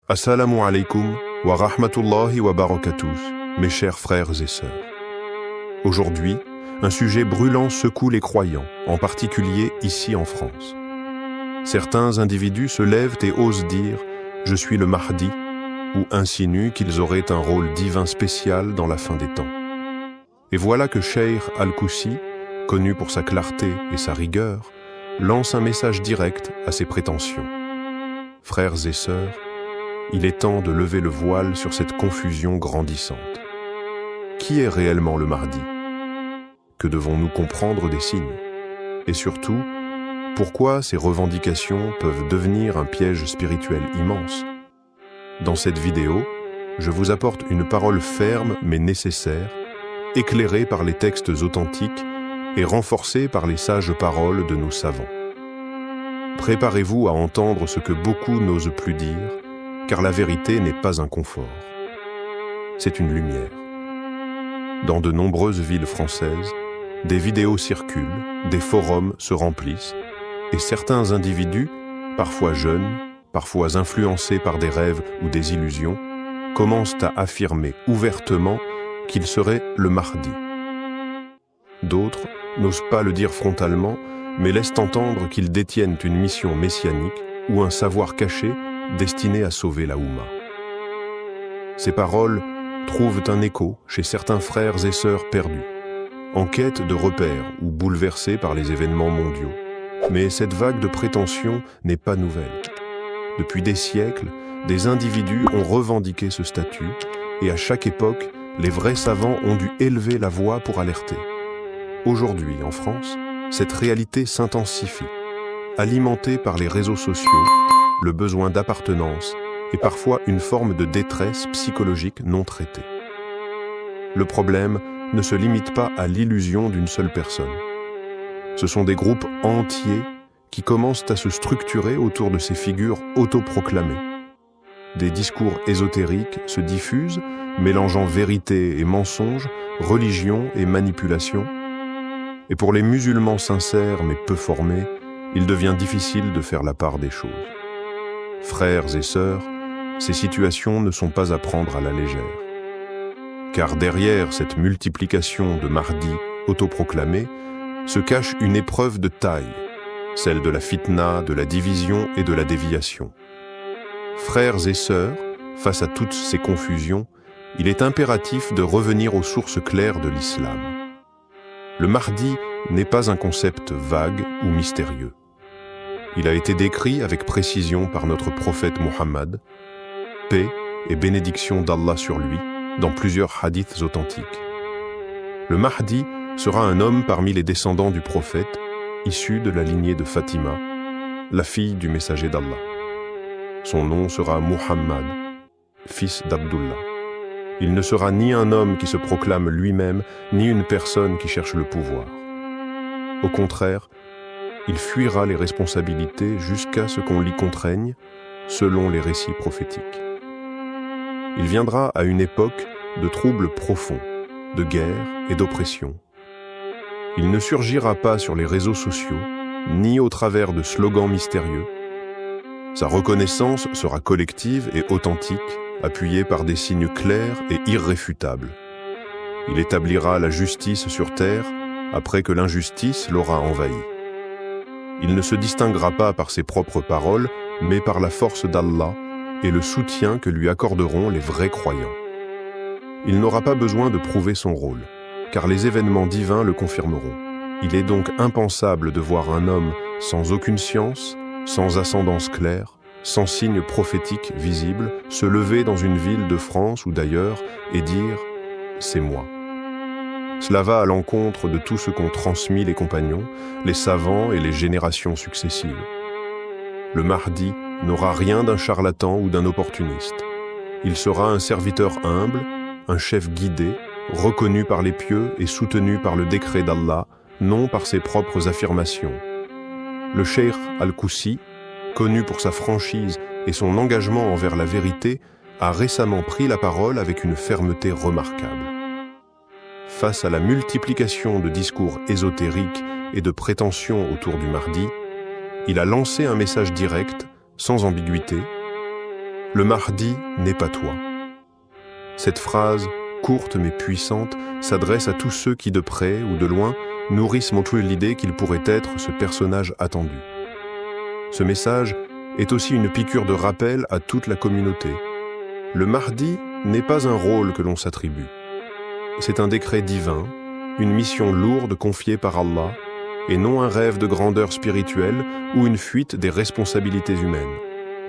Assalamu alaikum wa rahmatullahi wa barakatuh, mes chers frères et sœurs. Aujourd'hui, un sujet brûlant secoue les croyants, en particulier ici en France. Certains individus se lèvent et osent dire « Je suis le Mahdi » ou insinuent qu'ils auraient un rôle divin spécial dans la fin des temps. Et voilà que Cheikh Al-Koussi, connu pour sa clarté et sa rigueur, lance un message direct à ses prétentions. Frères et sœurs, il est temps de lever le voile sur cette confusion grandissante. Qui est réellement le Mahdi ? Que devons-nous comprendre des signes ? Et surtout, pourquoi ces revendications peuvent devenir un piège spirituel immense ? Dans cette vidéo, je vous apporte une parole ferme mais nécessaire, éclairée par les textes authentiques et renforcée par les sages paroles de nos savants. Préparez-vous à entendre ce que beaucoup n'osent plus dire, car la vérité n'est pas un confort. C'est une lumière. Dans de nombreuses villes françaises, des vidéos circulent, des forums se remplissent, et certains individus, parfois jeunes, parfois influencés par des rêves ou des illusions, commencent à affirmer ouvertement qu'il serait le Mahdi. D'autres n'osent pas le dire frontalement, mais laissent entendre qu'ils détiennent une mission messianique ou un savoir caché destiné à sauver la Oumma. Ces paroles trouvent un écho chez certains frères et sœurs perdus, en quête de repères ou bouleversés par les événements mondiaux. Mais cette vague de prétention n'est pas nouvelle. Depuis des siècles, des individus ont revendiqué ce statut, et à chaque époque, les vrais savants ont dû élever la voix pour alerter. Aujourd'hui, en France, cette réalité s'intensifie, alimentée par les réseaux sociaux, le besoin d'appartenance et parfois une forme de détresse psychologique non traitée. Le problème ne se limite pas à l'illusion d'une seule personne. Ce sont des groupes entiers qui commencent à se structurer autour de ces figures autoproclamées. Des discours ésotériques se diffusent, mélangeant vérité et mensonge, religion et manipulation. Et pour les musulmans sincères mais peu formés, il devient difficile de faire la part des choses. Frères et sœurs, ces situations ne sont pas à prendre à la légère. Car derrière cette multiplication de Mahdi autoproclamés se cache une épreuve de taille, celle de la fitna, de la division et de la déviation. Frères et sœurs, face à toutes ces confusions, il est impératif de revenir aux sources claires de l'islam. Le Mahdi n'est pas un concept vague ou mystérieux. Il a été décrit avec précision par notre prophète Mohammed, paix et bénédiction d'Allah sur lui, dans plusieurs hadiths authentiques. Le Mahdi sera un homme parmi les descendants du prophète, issu de la lignée de Fatima, la fille du messager d'Allah. Son nom sera Muhammad, fils d'Abdullah. Il ne sera ni un homme qui se proclame lui-même, ni une personne qui cherche le pouvoir. Au contraire, il fuira les responsabilités jusqu'à ce qu'on l'y contraigne, selon les récits prophétiques. Il viendra à une époque de troubles profonds, de guerre et d'oppression. Il ne surgira pas sur les réseaux sociaux, ni au travers de slogans mystérieux. Sa reconnaissance sera collective et authentique, appuyée par des signes clairs et irréfutables. Il établira la justice sur terre après que l'injustice l'aura envahi. Il ne se distinguera pas par ses propres paroles, mais par la force d'Allah et le soutien que lui accorderont les vrais croyants. Il n'aura pas besoin de prouver son rôle, car les événements divins le confirmeront. Il est donc impensable de voir un homme sans aucune science, sans ascendance claire, sans signe prophétique visible, se lever dans une ville de France ou d'ailleurs et dire « c'est moi ». Cela va à l'encontre de tout ce qu'ont transmis les compagnons, les savants et les générations successives. Le Mahdi n'aura rien d'un charlatan ou d'un opportuniste. Il sera un serviteur humble, un chef guidé, reconnu par les pieux et soutenu par le décret d'Allah, non par ses propres affirmations. Le Cheikh Al-Koussi, connu pour sa franchise et son engagement envers la vérité, a récemment pris la parole avec une fermeté remarquable. Face à la multiplication de discours ésotériques et de prétentions autour du Mahdi, il a lancé un message direct, sans ambiguïté. le Mahdi n'est pas toi. Cette phrase, courte mais puissante, s'adresse à tous ceux qui, de près ou de loin, nourrissent montreux l'idée qu'il pourrait être ce personnage attendu. Ce message est aussi une piqûre de rappel à toute la communauté. Le Mahdi n'est pas un rôle que l'on s'attribue. C'est un décret divin, une mission lourde confiée par Allah, et non un rêve de grandeur spirituelle ou une fuite des responsabilités humaines.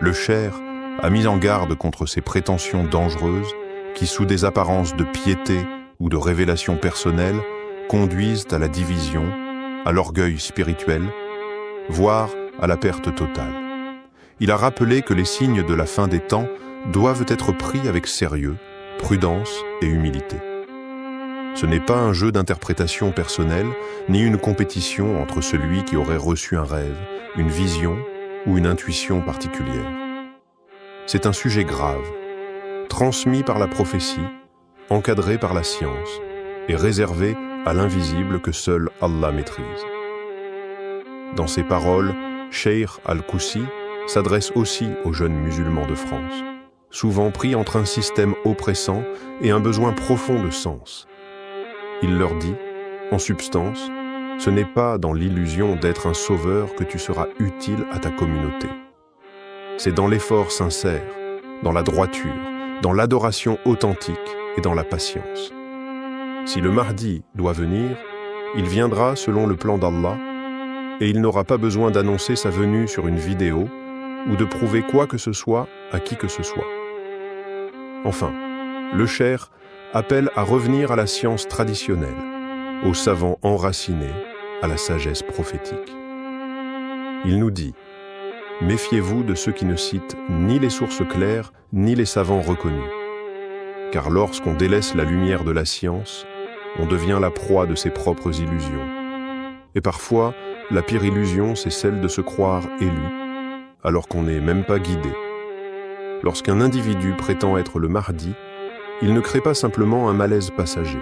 Le Cheikh a mis en garde contre ces prétentions dangereuses qui, sous des apparences de piété ou de révélation personnelle, conduisent à la division, à l'orgueil spirituel, voire à la perte totale. Il a rappelé que les signes de la fin des temps doivent être pris avec sérieux, prudence et humilité. Ce n'est pas un jeu d'interprétation personnelle, ni une compétition entre celui qui aurait reçu un rêve, une vision ou une intuition particulière. C'est un sujet grave, transmis par la prophétie, encadré par la science et réservé à l'invisible que seul Allah maîtrise. Dans ses paroles, Cheikh Al-Koussi s'adresse aussi aux jeunes musulmans de France, souvent pris entre un système oppressant et un besoin profond de sens. Il leur dit, en substance, ce n'est pas dans l'illusion d'être un sauveur que tu seras utile à ta communauté. C'est dans l'effort sincère, dans la droiture, dans l'adoration authentique et dans la patience. Si le Mahdi doit venir, il viendra selon le plan d'Allah et il n'aura pas besoin d'annoncer sa venue sur une vidéo ou de prouver quoi que ce soit à qui que ce soit. Enfin, le Cheikh appelle à revenir à la science traditionnelle, aux savants enracinés, à la sagesse prophétique. Il nous dit « Méfiez-vous de ceux qui ne citent ni les sources claires, ni les savants reconnus. Car lorsqu'on délaisse la lumière de la science, on devient la proie de ses propres illusions. Et parfois, la pire illusion, c'est celle de se croire élu, alors qu'on n'est même pas guidé. Lorsqu'un individu prétend être le Mahdi, il ne crée pas simplement un malaise passager.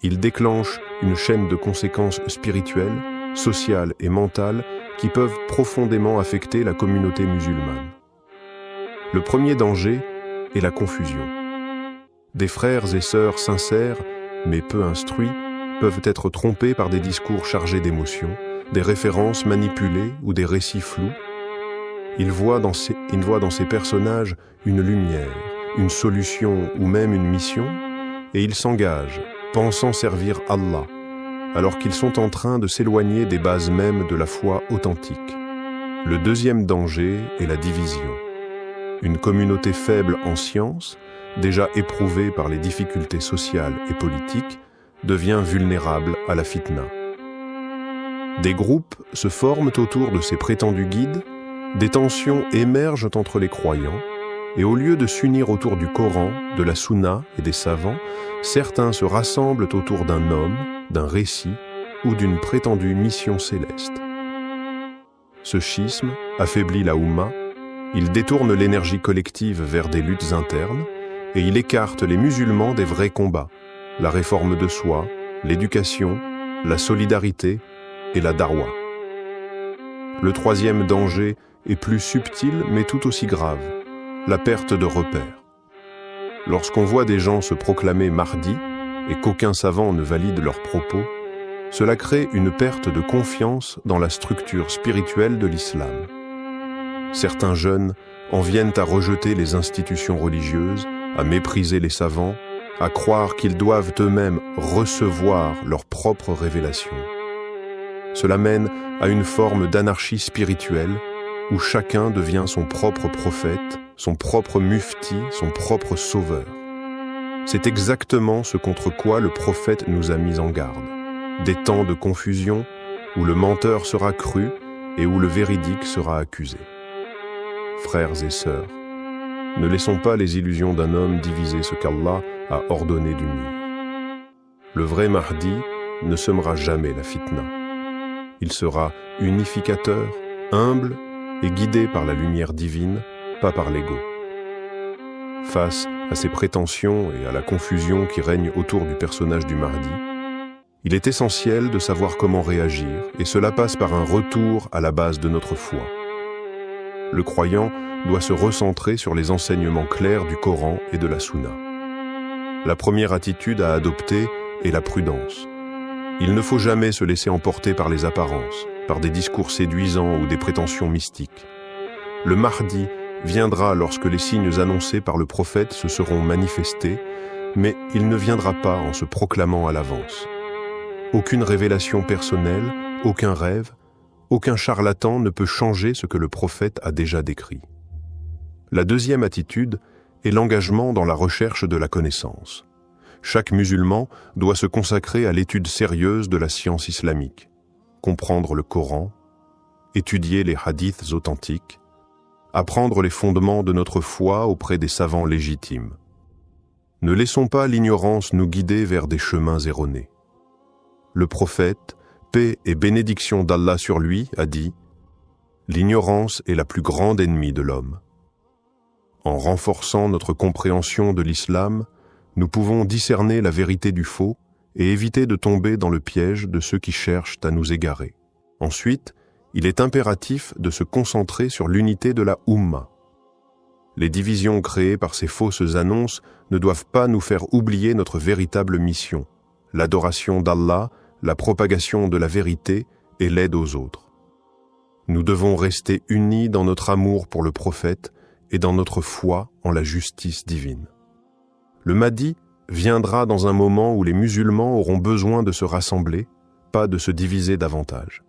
Il déclenche une chaîne de conséquences spirituelles, sociales et mentales qui peuvent profondément affecter la communauté musulmane. Le premier danger est la confusion. Des frères et sœurs sincères, mais peu instruits, peuvent être trompés par des discours chargés d'émotions, des références manipulées ou des récits flous. Ils voient dans ces personnages une lumière, une solution ou même une mission, et ils s'engagent, pensant servir Allah, alors qu'ils sont en train de s'éloigner des bases mêmes de la foi authentique. Le deuxième danger est la division. Une communauté faible en science, déjà éprouvée par les difficultés sociales et politiques, devient vulnérable à la fitna. Des groupes se forment autour de ces prétendus guides, des tensions émergent entre les croyants, et au lieu de s'unir autour du Coran, de la Sunna et des savants, certains se rassemblent autour d'un homme, d'un récit ou d'une prétendue mission céleste. Ce schisme affaiblit la Oumma, il détourne l'énergie collective vers des luttes internes et il écarte les musulmans des vrais combats, la réforme de soi, l'éducation, la solidarité et la darwa. Le troisième danger est plus subtil mais tout aussi grave, la perte de repères. Lorsqu'on voit des gens se proclamer Mahdi et qu'aucun savant ne valide leurs propos, cela crée une perte de confiance dans la structure spirituelle de l'islam. Certains jeunes en viennent à rejeter les institutions religieuses, à mépriser les savants, à croire qu'ils doivent eux-mêmes recevoir leur propre révélation. Cela mène à une forme d'anarchie spirituelle où chacun devient son propre prophète, son propre mufti, son propre sauveur. C'est exactement ce contre quoi le prophète nous a mis en garde. Des temps de confusion où le menteur sera cru et où le véridique sera accusé. Frères et sœurs, ne laissons pas les illusions d'un homme diviser ce qu'Allah a ordonné d'unir. Le vrai Mahdi ne semera jamais la fitna. Il sera unificateur, humble et guidé par la lumière divine, pas par l'ego. Face à ces prétentions et à la confusion qui règne autour du personnage du Mahdi, il est essentiel de savoir comment réagir et cela passe par un retour à la base de notre foi. le croyant doit se recentrer sur les enseignements clairs du Coran et de la Sunna. La première attitude à adopter est la prudence. Il ne faut jamais se laisser emporter par les apparences, par des discours séduisants ou des prétentions mystiques. Le Mahdi viendra lorsque les signes annoncés par le prophète se seront manifestés, mais il ne viendra pas en se proclamant à l'avance. Aucune révélation personnelle, aucun rêve, aucun charlatan ne peut changer ce que le prophète a déjà décrit. La deuxième attitude est l'engagement dans la recherche de la connaissance. Chaque musulman doit se consacrer à l'étude sérieuse de la science islamique, comprendre le Coran, étudier les hadiths authentiques, apprendre les fondements de notre foi auprès des savants légitimes. Ne laissons pas l'ignorance nous guider vers des chemins erronés. Le prophète, paix et bénédiction d'Allah sur lui, a dit « L'ignorance est la plus grande ennemie de l'homme. » En renforçant notre compréhension de l'islam, nous pouvons discerner la vérité du faux et éviter de tomber dans le piège de ceux qui cherchent à nous égarer. Ensuite, il est impératif de se concentrer sur l'unité de la Ummah. Les divisions créées par ces fausses annonces ne doivent pas nous faire oublier notre véritable mission, l'adoration d'Allah, la propagation de la vérité et l'aide aux autres. Nous devons rester unis dans notre amour pour le prophète et dans notre foi en la justice divine. Le Mahdi viendra dans un moment où les musulmans auront besoin de se rassembler, pas de se diviser davantage.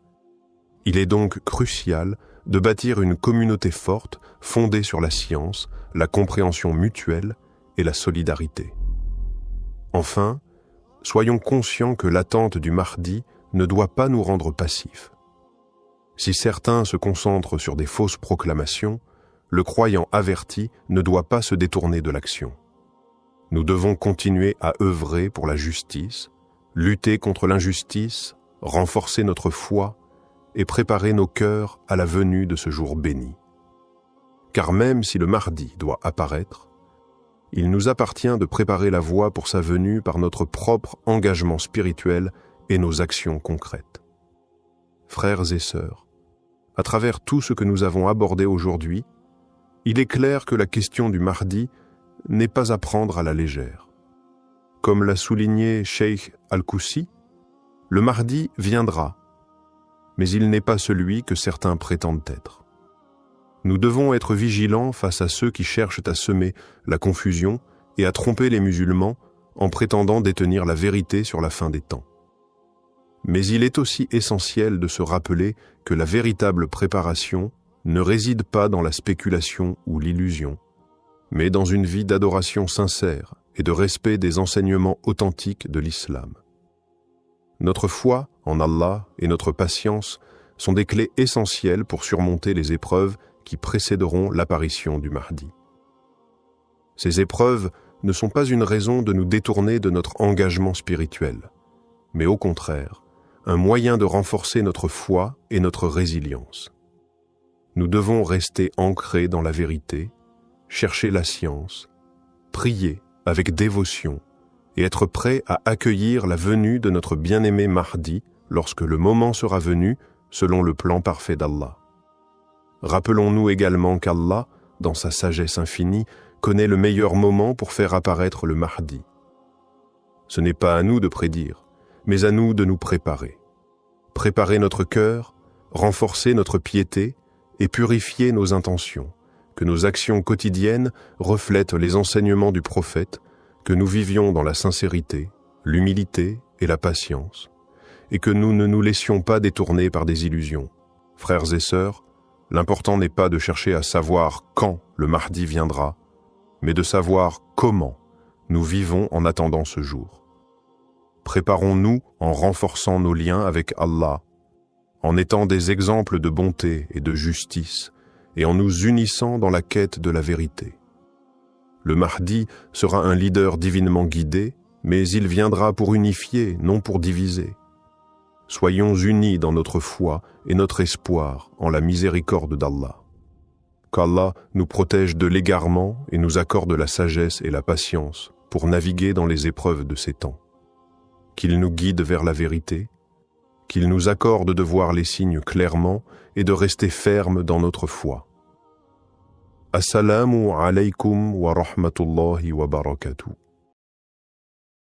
Il est donc crucial de bâtir une communauté forte fondée sur la science, la compréhension mutuelle et la solidarité. Enfin, soyons conscients que l'attente du Mahdi ne doit pas nous rendre passifs. Si certains se concentrent sur des fausses proclamations, le croyant averti ne doit pas se détourner de l'action. Nous devons continuer à œuvrer pour la justice, lutter contre l'injustice, renforcer notre foi et préparer nos cœurs à la venue de ce jour béni. Car même si le Mahdi doit apparaître, il nous appartient de préparer la voie pour sa venue par notre propre engagement spirituel et nos actions concrètes. Frères et sœurs, à travers tout ce que nous avons abordé aujourd'hui, il est clair que la question du Mahdi n'est pas à prendre à la légère. Comme l'a souligné Cheikh Al-Koussi, le Mahdi viendra, mais il n'est pas celui que certains prétendent être. Nous devons être vigilants face à ceux qui cherchent à semer la confusion et à tromper les musulmans en prétendant détenir la vérité sur la fin des temps. Mais il est aussi essentiel de se rappeler que la véritable préparation ne réside pas dans la spéculation ou l'illusion, mais dans une vie d'adoration sincère et de respect des enseignements authentiques de l'islam. Notre foi en Allah et notre patience sont des clés essentielles pour surmonter les épreuves qui précéderont l'apparition du Mahdi. Ces épreuves ne sont pas une raison de nous détourner de notre engagement spirituel, mais au contraire, un moyen de renforcer notre foi et notre résilience. Nous devons rester ancrés dans la vérité, chercher la science, prier avec dévotion et être prêts à accueillir la venue de notre bien-aimé Mahdi lorsque le moment sera venu selon le plan parfait d'Allah. Rappelons-nous également qu'Allah, dans sa sagesse infinie, connaît le meilleur moment pour faire apparaître le Mahdi. Ce n'est pas à nous de prédire, mais à nous de nous préparer. Préparer notre cœur, renforcer notre piété et purifier nos intentions, que nos actions quotidiennes reflètent les enseignements du prophète, que nous vivions dans la sincérité, l'humilité et la patience, et que nous ne nous laissions pas détourner par des illusions. Frères et sœurs, l'important n'est pas de chercher à savoir quand le Mahdi viendra, mais de savoir comment nous vivons en attendant ce jour. Préparons-nous en renforçant nos liens avec Allah, en étant des exemples de bonté et de justice, et en nous unissant dans la quête de la vérité. Le Mahdi sera un leader divinement guidé, mais il viendra pour unifier, non pour diviser. Soyons unis dans notre foi et notre espoir en la miséricorde d'Allah. Qu'Allah nous protège de l'égarement et nous accorde la sagesse et la patience pour naviguer dans les épreuves de ces temps. Qu'il nous guide vers la vérité, qu'il nous accorde de voir les signes clairement et de rester fermes dans notre foi. Assalamu alaykum wa rahmatullahi wa barakatuh.